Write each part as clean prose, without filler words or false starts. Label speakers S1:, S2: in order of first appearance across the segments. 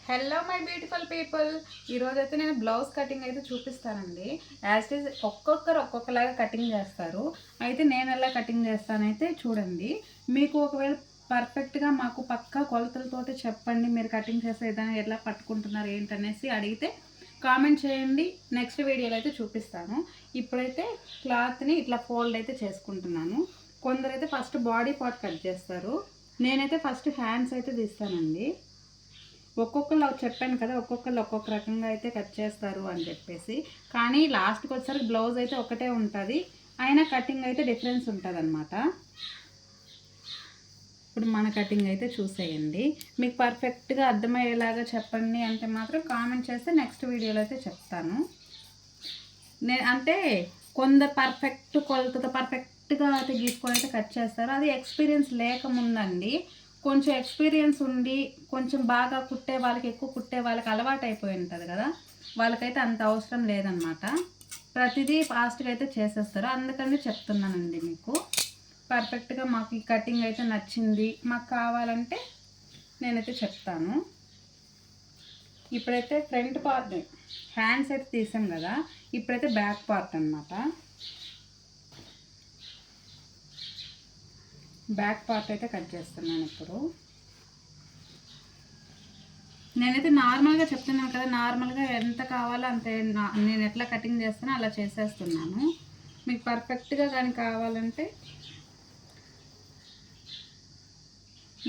S1: Hello my beautiful people. ఈరోజు అయితే నేను బ్లౌజ్ కటింగ్ అయితే చూపిస్తానండి. యాజ్ ఇట్ ఈజ్ ఒక్కొక్కరు ఒక్కొక్కలాగా కటింగ్ చేస్తారు. అయితే నేను ఎలా కటింగ్ చేస్తానైతే చూడండి. మీకు ఒకవేళ పర్ఫెక్ట్గా మాకు పక్కా కొలతలతోటి చెప్పండి, మీరు కటింగ్ చేసే విధానం ఎలా పట్టుకుంటున్నారు ఏంటనేసి అడిగితే కామెంట్ చేయండి. నెక్స్ట్ వీడియోలో అయితే చూపిస్తాను. ఇప్పుడైతే క్లాత్ని ఇట్లా ఫోల్డ్ అయితే చేసుకుంటున్నాను. కొందరైతే ఫస్ట్ బాడీ పార్ట్ కట్ చేస్తారు. నేనైతే ఫస్ట్ హ్యాండ్స్ అయితే తీస్తానండి. ఒక్కొక్కరు చెప్పాను కదా, ఒక్కొక్కరు ఒక్కొక్క రకంగా అయితే కట్ చేస్తారు అని చెప్పేసి. కానీ లాస్ట్కి వచ్చేసరికి బ్లౌజ్ అయితే ఒకటే ఉంటుంది, అయినా కటింగ్ అయితే డిఫరెన్స్ ఉంటుంది అనమాట. ఇప్పుడు మన కటింగ్ అయితే చూసేయండి. మీకు పర్ఫెక్ట్గా అర్థమయ్యేలాగా చెప్పండి అంటే మాత్రం కామెంట్ చేస్తే నెక్స్ట్ వీడియోలో అయితే చెప్తాను. అంటే కొందరు కొలతతో పర్ఫెక్ట్గా అయితే గీసుకొని అయితే కట్ చేస్తారు. అది ఎక్స్పీరియన్స్ లేకముందండి. కొంచెం ఎక్స్పీరియన్స్ ఉండి కొంచెం బాగా కుట్టే వాళ్ళకి, ఎక్కువ కుట్టే వాళ్ళకి అలవాటు అయిపోయి ఉంటుంది కదా, వాళ్ళకైతే అంత అవసరం లేదనమాట. ప్రతిదీ ఫాస్ట్గా అయితే చేసేస్తారు. అందుకని చెప్తున్నానండి మీకు. పర్ఫెక్ట్గా మాకు ఈ కటింగ్ అయితే నచ్చింది, మాకు కావాలంటే నేనైతే చెప్తాను. ఇప్పుడైతే ఫ్రంట్ పార్ట్ హ్యాండ్స్ అయితే తీసాం కదా, ఇప్పుడైతే బ్యాక్ పార్ట్ అనమాట. బ్యాక్ పార్ట్ అయితే కట్ చేస్తున్నాను. ఇప్పుడు నేనైతే నార్మల్గా చెప్తున్నాను కదా, నార్మల్గా ఎంత కావాలో అంతే నేను ఎట్లా కటింగ్ చేస్తానో అలా చేసేస్తున్నాను. మీకు పర్ఫెక్ట్గా కానీ కావాలంటే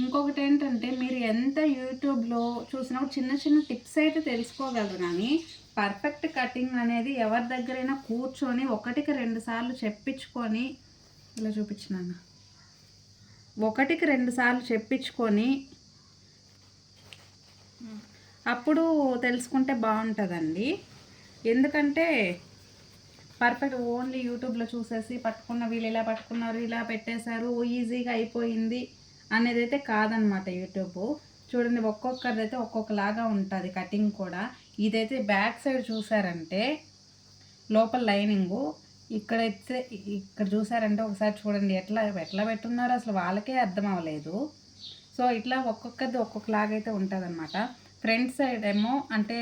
S1: ఇంకొకటి ఏంటంటే, మీరు ఎంత యూట్యూబ్లో చూసినా చిన్న చిన్న టిప్స్ అయితే తెలుసుకోగలరు. కానీ పర్ఫెక్ట్ కటింగ్ అనేది ఎవరి దగ్గరైనా కూర్చొని ఒకటికి 2 సార్లు చెప్పించుకొని, ఇలా చూపించినాను, ఒకటికి 2 సార్లు చెప్పించుకొని అప్పుడు తెలుసుకుంటే బాగుంటుందండి. ఎందుకంటే పర్ఫెక్ట్ ఓన్లీ యూట్యూబ్లో చూసేసి పట్టుకున్న, వీళ్ళు ఇలా పట్టుకున్నారు, ఇలా పెట్టేశారు, ఈజీగా అయిపోయింది అనేది అయితే కాదనమాట. యూట్యూబ్ చూడండి, ఒక్కొక్కరిదైతే ఒక్కొక్కలాగా ఉంటుంది కటింగ్ కూడా. ఇదైతే బ్యాక్ సైడ్ చూసారంటే లోపల లైనింగు, ఇక్కడైతే ఇక్కడ చూసారంటే ఒకసారి చూడండి ఎట్లా ఎట్లా పెట్టున్నారో అసలు వాళ్ళకే అర్థం అవ్వలేదు. సో ఇట్లా ఒక్కొక్కరిది ఒక్కొక్కలాగా అయితే ఉంటుంది అనమాట. ఫ్రంట్ సైడ్ ఏమో అంటే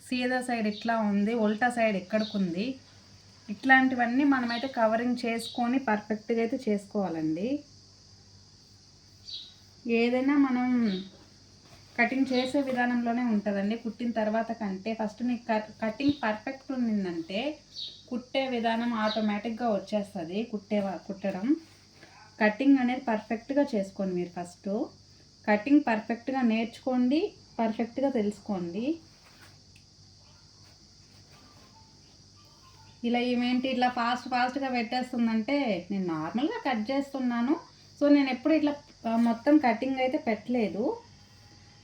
S1: సీదా సైడ్ ఇట్లా ఉంది, ఉల్టా సైడ్ ఎక్కడికి ఉంది, ఇట్లాంటివన్నీ మనమైతే కవరింగ్ చేసుకొని పర్ఫెక్ట్గా అయితే చేసుకోవాలండి. ఏదైనా మనం కటింగ్ చేసే విధానంలోనే ఉంటుందండి. కుట్టిన తర్వాత కంటే ఫస్ట్ మీకు కటింగ్ పర్ఫెక్ట్ ఉండిందంటే కుట్టే విధానం ఆటోమేటిక్గా వచ్చేస్తుంది. కుట్టడం కటింగ్ అనేది పర్ఫెక్ట్గా చేసుకోండి. మీరు ఫస్ట్ కటింగ్ పర్ఫెక్ట్గా నేర్చుకోండి, పర్ఫెక్ట్గా తెలుసుకోండి. ఇలా ఏమేంటి ఇట్లా ఫాస్ట్గా పెట్టేస్తుందంటే, నేను నార్మల్గా కట్ చేస్తున్నాను. సో నేను ఎప్పుడు ఇట్లా మొత్తం కటింగ్ అయితే పెట్టలేదు.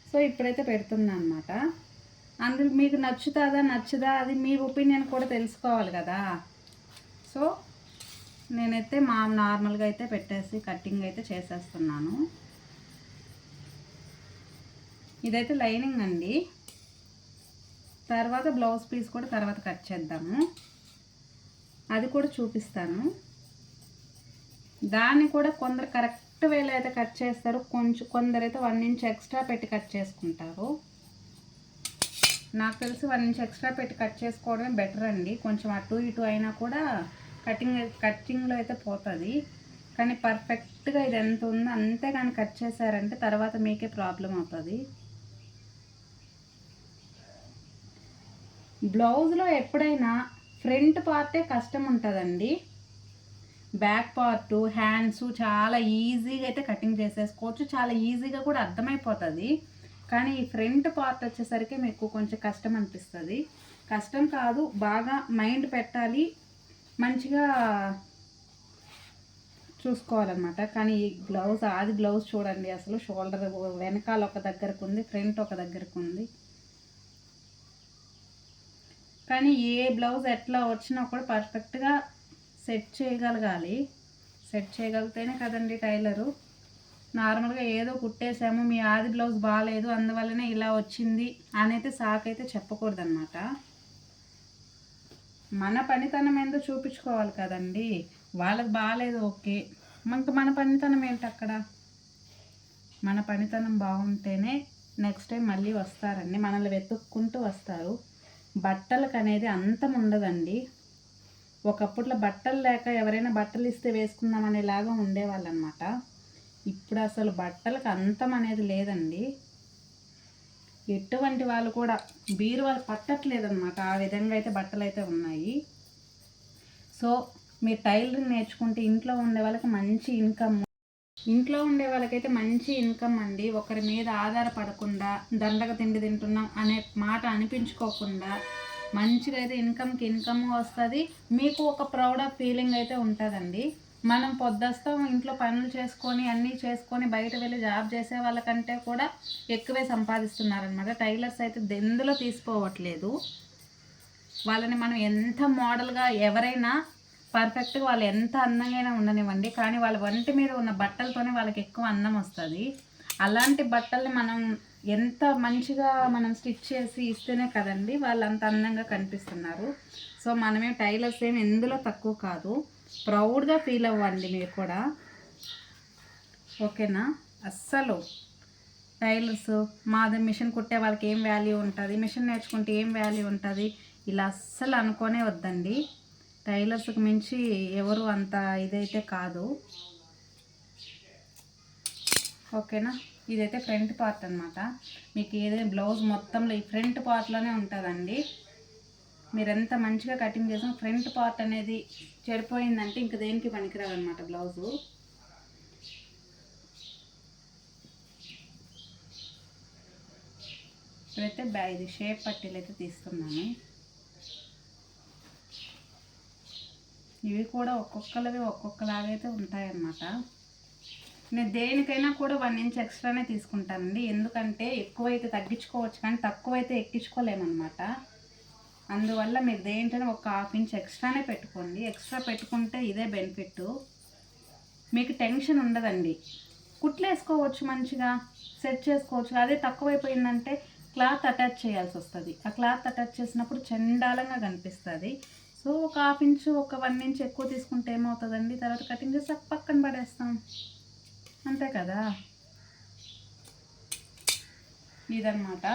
S1: సో ఇప్పుడైతే పెడుతున్నా అనమాట. అందులో మీకు నచ్చదా అది మీ ఒపీనియన్ కూడా తెలుసుకోవాలి కదా. సో నేనైతే నార్మల్గా అయితే పెట్టేసి కటింగ్ అయితే చేసేస్తున్నాను. ఇదైతే లైనింగ్ అండి. తర్వాత బ్లౌజ్ పీస్ కూడా తర్వాత కట్ చేద్దాము, అది కూడా చూపిస్తాను. దాన్ని కూడా కొందరు కరెక్ట్ వేలో అయితే కట్ చేస్తారు, కొందరైతే 1 ఇంచ్ ఎక్స్ట్రా పెట్టి కట్ చేసుకుంటారు. నాకు తెలిసి 1 ఇంచ్ ఎక్స్ట్రా పెట్టి కట్ చేసుకోవడమే బెటర్ అండి. కొంచెం అటు ఇటు అయినా కూడా కటింగ్లో అయితే పోతుంది. కానీ పర్ఫెక్ట్గా ఇది ఎంత ఉందో అంతే కానీ కట్ చేశారంటే తర్వాత మీకే ప్రాబ్లం అవుతుంది. బ్లౌజ్లో ఎప్పుడైనా ఫ్రంట్ పార్టే కష్టం ఉంటుందండి. బ్యాక్ పార్ట్, హ్యాండ్స్ చాలా ఈజీగా అయితే కటింగ్ చేసేసుకోవచ్చు, చాలా ఈజీగా కూడా అర్థమైపోతుంది. కానీ ఈ ఫ్రంట్ పార్ట్ వచ్చేసరికి మీకు కొంచెం కష్టం అనిపిస్తుంది. కష్టం కాదు, బాగా మైండ్ పెట్టాలి, మంచిగా చూసుకోవాలన్నమాట. కానీ ఈ బ్లౌజ్ చూడండి, అసలు షోల్డర్ వెనకాల ఒక దగ్గరకు ఉంది, ఫ్రంట్ ఒక దగ్గరకు ఉంది. కానీ ఏ బ్లౌజ్ ఎట్లా వచ్చినా కూడా పర్ఫెక్ట్గా సెట్ చేయగలగాలి. సెట్ చేయగలిగితేనే కదండి టైలరు. నార్మల్గా ఏదో కుట్టేసాము, మీ ఆది బ్లౌజ్ బాగాలేదు అందువల్లనే ఇలా వచ్చింది అనేది సాకైతే చెప్పకూడదు అనమాట. మన పనితనం ఏందో చూపించుకోవాలి కదండి. వాళ్ళకి బాగాలేదు ఓకే, మన పనితనం ఏంటి అక్కడ? మన పనితనం బాగుంటేనే నెక్స్ట్ టైం మళ్ళీ వస్తారండి, మనల్ని వెతుక్కుంటూ వస్తారు. బట్టలకు అనేది అంతం ఉండదండి. ఒకప్పట్లో బట్టలు లేక ఎవరైనా బట్టలు ఇస్తే వేసుకుందాం అనేలాగా ఉండేవాళ్ళు అనమాట. ఇప్పుడు అసలు బట్టలకు అంతం అనేది లేదండి. ఎటువంటి వాళ్ళు కూడా బీరువాలు పట్టట్లేదన్నమాట, ఆ విధంగా అయితే బట్టలు అయితే ఉన్నాయి. సో మీరు టైలరింగ్ నేర్చుకుంటే ఇంట్లో ఉండే వాళ్ళకి మంచి ఇన్కమ్, ఇంట్లో ఉండే వాళ్ళకైతే మంచి ఇన్కమ్ అండి. ఒకరి మీద ఆధారపడకుండా దండగ తిండి తింటున్నాం అనే మాట అనిపించుకోకుండా మంచిగా అయితే ఇన్కమ్ వస్తుంది. మీకు ఒక ప్రౌడ్ ఆఫ్ ఫీలింగ్ అయితే ఉంటుందండి. మనం పొద్దుస్తాం ఇంట్లో పనులు చేసుకొని అన్నీ చేసుకొని బయట వెళ్ళి జాబ్ చేసే వాళ్ళకంటే కూడా ఎక్కువే సంపాదిస్తున్నారనమాట. టైలర్స్ అయితే దెందులో తీసుకోవట్లేదు. వాళ్ళని మనం ఎంత మోడల్గా ఎవరైనా పర్ఫెక్ట్గా వాళ్ళు ఎంత అందంగా ఉండనివ్వండి, కానీ వాళ్ళ ఒంటి మీద ఉన్న బట్టలతోనే వాళ్ళకి ఎక్కువ అందం వస్తుంది. అలాంటి బట్టల్ని మనం ఎంత మంచిగా మనం స్టిచ్ చేసి ఇస్తేనే కదండి వాళ్ళు అంత అందంగా కనిపిస్తున్నారు. సో మనమే టైలర్స్ ఏమి ఎందులో తక్కువ కాదు, ప్రౌడ్గా ఫీల్ అవ్వండి మీరు కూడా, ఓకేనా. అస్సలు టైలర్స్ మాది మిషన్ కుట్టే వాళ్ళకి ఏం వాల్యూ ఉంటుంది, మిషన్ నేర్చుకుంటే ఏం వాల్యూ ఉంటుంది, ఇలా అస్సలు అనుకోనే వద్దండి. టైలర్స్కి మించి ఎవరు అంత ఇదైతే కాదు, ఓకేనా. ఇదైతే ఫ్రంట్ పార్ట్ అనమాట. మీకు ఏదైనా బ్లౌజ్ మొత్తంలో ఈ ఫ్రంట్ పార్ట్లోనే ఉంటుందండి. మీరు ఎంత మంచిగా కటింగ్ చేసిన ఫ్రంట్ పార్ట్ అనేది చెడిపోయిందంటే ఇంక దేనికి పనికిరాదు అనమాట బ్లౌజు. ఇప్పుడైతే ఇది షేప్ పట్టీలు అయితే తీస్తున్నాను. ఇవి కూడా ఒక్కొక్కరివి ఒక్కొక్కలాగైతే ఉంటాయన్నమాట. నేను దేనికైనా కూడా 1 ఇంచ్ ఎక్స్ట్రానే తీసుకుంటానండి, ఎందుకంటే ఎక్కువైతే తగ్గించుకోవచ్చు కానీ తక్కువైతే ఎక్కించుకోలేమన్నమాట. అందువల్ల మీరు దేంటైనా ఒక 1/2 ఇంచ్ ఎక్స్ట్రానే పెట్టుకోండి. ఎక్స్ట్రా పెట్టుకుంటే ఇదే బెనిఫిట్, మీకు టెన్షన్ ఉండదండి. కుట్లు వేసుకోవచ్చు, మంచిగా సెట్ చేసుకోవచ్చు. అదే తక్కువైపోయిందంటే క్లాత్ అటాచ్ చేయాల్సి వస్తుంది. ఆ క్లాత్ అటాచ్ చేసినప్పుడు చండాలంగా కనిపిస్తుంది. సో ఒక 1/2 ఇంచు ఒక 1 ఇంచ్ ఎక్కువ తీసుకుంటే ఏమవుతుందండి, తర్వాత కటింగ్ చేసి పక్కన పడేస్తాం, అంతే కదా. ఇదన్నమాట.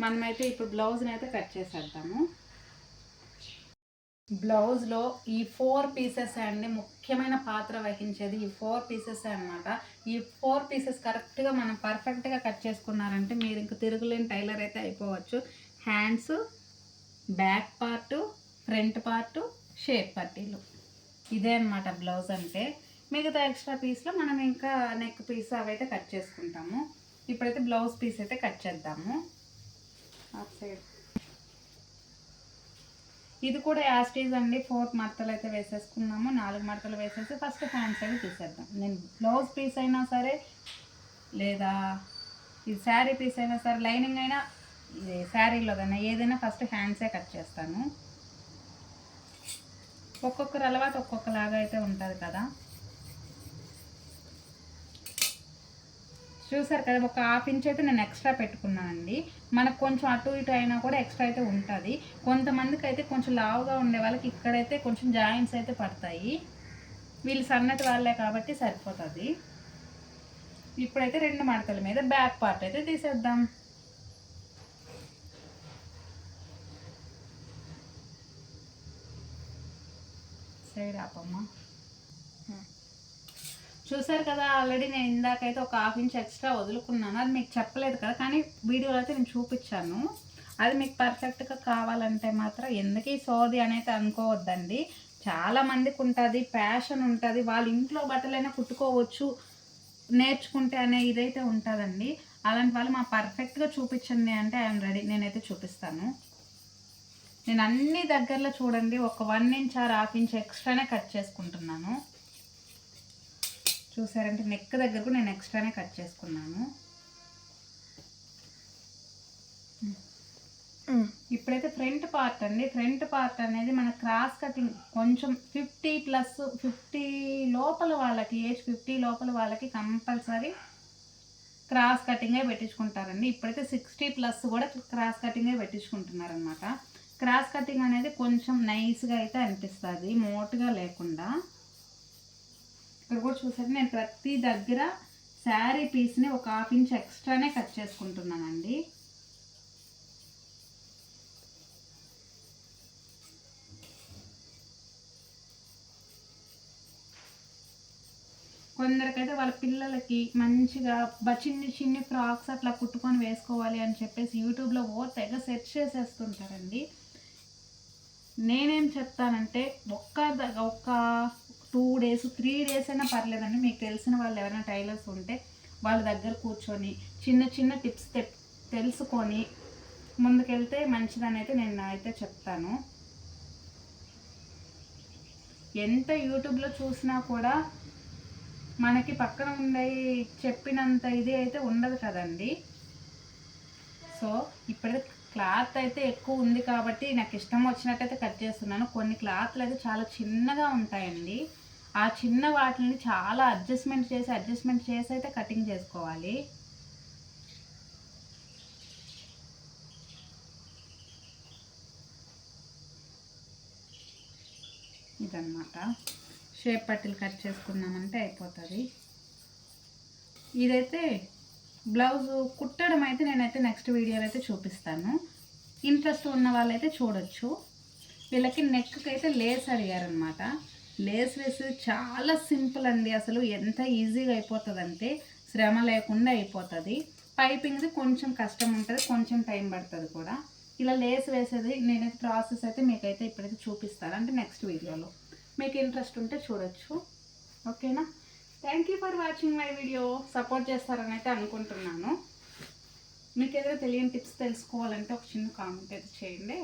S1: మనమైతే ఇప్పుడు బ్లౌజ్ని అయితే కట్ చేసేద్దాము. బ్లౌజ్లో ఈ 4 పీసెస్ అండి ముఖ్యమైన పాత్ర వహించేది, ఈ 4 పీసెస్ అనమాట. ఈ 4 పీసెస్ కరెక్ట్గా మనం పర్ఫెక్ట్గా కట్ చేసుకున్నారంటే మీరు ఇంక తిరుగులేని టైలర్ అయితే అయిపోవచ్చు. Hands, back part, front part, shape పట్టీలు, ఇదే అనమాట బ్లౌజ్ అంటే. మిగతా ఎక్స్ట్రా పీస్లో మనం ఇంకా నెక్ పీస్ అవైతే కట్ చేసుకుంటాము. ఇప్పుడైతే బ్లౌజ్ పీస్ అయితే కట్ చేద్దాము. అటు సైడ్ ఇది కూడా యాస్టీజ్ అండి. 4 మడతలు అయితే వేసేసుకున్నాము. 4 మడతలు వేసేసి ఫస్ట్ హ్యాండ్స్ అయితే తీసేద్దాం. నేను బ్లౌజ్ పీస్ అయినా సరే లేదా ఇది శారీ పీస్ అయినా సరే, లైనింగ్ అయినా ఇది శారీలో కానీ ఏదైనా ఫస్ట్ హ్యాండ్సే కట్ చేస్తాను. ఒక్కొక్కరు అలవాటు ఒక్కొక్కలాగా అయితే ఉంటుంది కదా. చూసారు కదా, ఒక 1/2 ఇంచ్ అయితే నేను ఎక్స్ట్రా పెట్టుకున్నానండి. మనకు కొంచెం అటు ఇటు అయినా కూడా ఎక్స్ట్రా అయితే ఉంటుంది. కొంతమందికి అయితే కొంచెం లావుగా ఉండే వాళ్ళకి ఇక్కడైతే కొంచెం జాయింట్స్ అయితే పడతాయి. వీళ్ళు సన్నటి వాళ్ళే కాబట్టి సరిపోతుంది. ఇప్పుడైతే 2 మడతల మీద బ్యాక్ పార్ట్ అయితే తీసేద్దాం. సైడ్ ఆపమ్మా. చూసారు కదా, ఆల్రెడీ నేను ఇందాకైతే ఒక 1/2 ఇంచ్ ఎక్స్ట్రా వదులుకున్నాను. అది మీకు చెప్పలేదు కదా, కానీ వీడియోలో అయితే నేను చూపించాను. అది మీకు పర్ఫెక్ట్గా కావాలంటే మాత్రం ఎందుకు సోది అనేది అనుకోవద్దండి. చాలా మందికి ఉంటుంది, ప్యాషన్ ఉంటుంది, వాళ్ళ ఇంట్లో బట్టలైనా కుట్టుకోవచ్చు నేర్చుకుంటే అనే ఇదైతే ఉంటుందండి. అలాంటి వాళ్ళు మా పర్ఫెక్ట్గా చూపించండి అంటే ఐఎమ్ రెడీ, నేనైతే చూపిస్తాను. నేను అన్ని దగ్గరలో చూడండి ఒక 1 ఇంచ్ ఆర్ 1/2 ఇంచ్ ఎక్స్ట్రానే కట్ చేసుకుంటున్నాను. చూసారంటే నెక్ దగ్గరకు నేను ఎక్స్ట్రానే కట్ చేసుకున్నాను. ఇప్పుడైతే ఫ్రంట్ పార్ట్ అండి. ఫ్రంట్ పార్ట్ అనేది మన క్రాస్ కటింగ్ కొంచెం 50 లోపల వాళ్ళకి, ఏజ్ 50 లోపల వాళ్ళకి కంపల్సరీ క్రాస్ కటింగే పెట్టించుకుంటారండి. ఇప్పుడైతే 60+ కూడా క్రాస్ కటింగే పెట్టించుకుంటున్నారు అనమాట. క్రాస్ కటింగ్ అనేది కొంచెం నైస్గా అయితే అనిపిస్తుంది, మోటుగా లేకుండా. ఇక్కడ కూడా చూసారు నేను ప్రతి దగ్గర శారీ పీస్ని ఒక 1/2 ఇంచ్ ఎక్స్ట్రానే కట్ చేసుకుంటున్నానండి. కొందరికైతే వాళ్ళ పిల్లలకి మంచిగా చిన్ని చిన్ని ఫ్రాక్స్ అట్లా కుట్టుకొని వేసుకోవాలి అని చెప్పేసి యూట్యూబ్లో తెగ సెర్చ్ చేసేస్తుంటారండి. నేనేం చెప్తానంటే ఒక్క 2 డేస్ 3 డేస్ అయినా పర్లేదండి. మీకు తెలిసిన వాళ్ళు ఎవరైనా టైలర్స్ ఉంటే వాళ్ళ దగ్గర కూర్చొని చిన్న చిన్న టిప్స్ తెలుసుకొని ముందుకెళ్తే మంచిదని అయితే నేను అయితే చెప్తాను. ఎంత యూట్యూబ్లో చూసినా కూడా మనకి పక్కన ఉండే చెప్పినంత ఇది అయితే ఉండదు కదండి. సో ఇప్పుడైతే క్లాత్ అయితే ఎక్కువ ఉంది కాబట్టి నాకు ఇష్టం వచ్చినట్టయితే కట్ చేస్తున్నాను. కొన్ని క్లాత్లు అయితే చాలా చిన్నగా ఉంటాయండి. ఆ చిన్న వాటిని చాలా అడ్జస్ట్మెంట్ చేసి అయితే కటింగ్ చేసుకోవాలి. ఇదన్నమాట. షేప్ పట్టీలు కట్ చేసుకున్నామంటే అయిపోతుంది. ఇదైతే బ్లౌజ్ కుట్టడం అయితే నేనైతే నెక్స్ట్ వీడియోలో అయితే చూపిస్తాను. ఇంట్రెస్ట్ ఉన్న వాళ్ళైతే చూడొచ్చు. వీళ్ళకి నెక్కి అయితే లేస్ అడిగారనమాట. లేస్ వేసేది చాలా సింపుల్ అండి. అసలు ఎంత ఈజీగా అయిపోతుందంటే శ్రమ లేకుండా అయిపోతుంది. పైపింగ్ది కొంచెం కష్టం ఉంటుంది, కొంచెం టైం పడుతుంది కూడా. ఇలా లేస్ వేసేది నేనైతే ప్రాసెస్ అయితే మీకైతే ఇప్పుడైతే చూపిస్తాను, అంటే నెక్స్ట్ వీడియోలో. మీకు ఇంట్రెస్ట్ ఉంటే చూడొచ్చు. ఓకేనా? Thank you for watching my video. Support చేస్తారని అయితే అనుకుంటున్నాను. మీకు ఏదైనా తెలియని టిప్స్ తెలుసుకోవాలంటే ఒక చిన్న కామెంట్ అయితే చేయండి.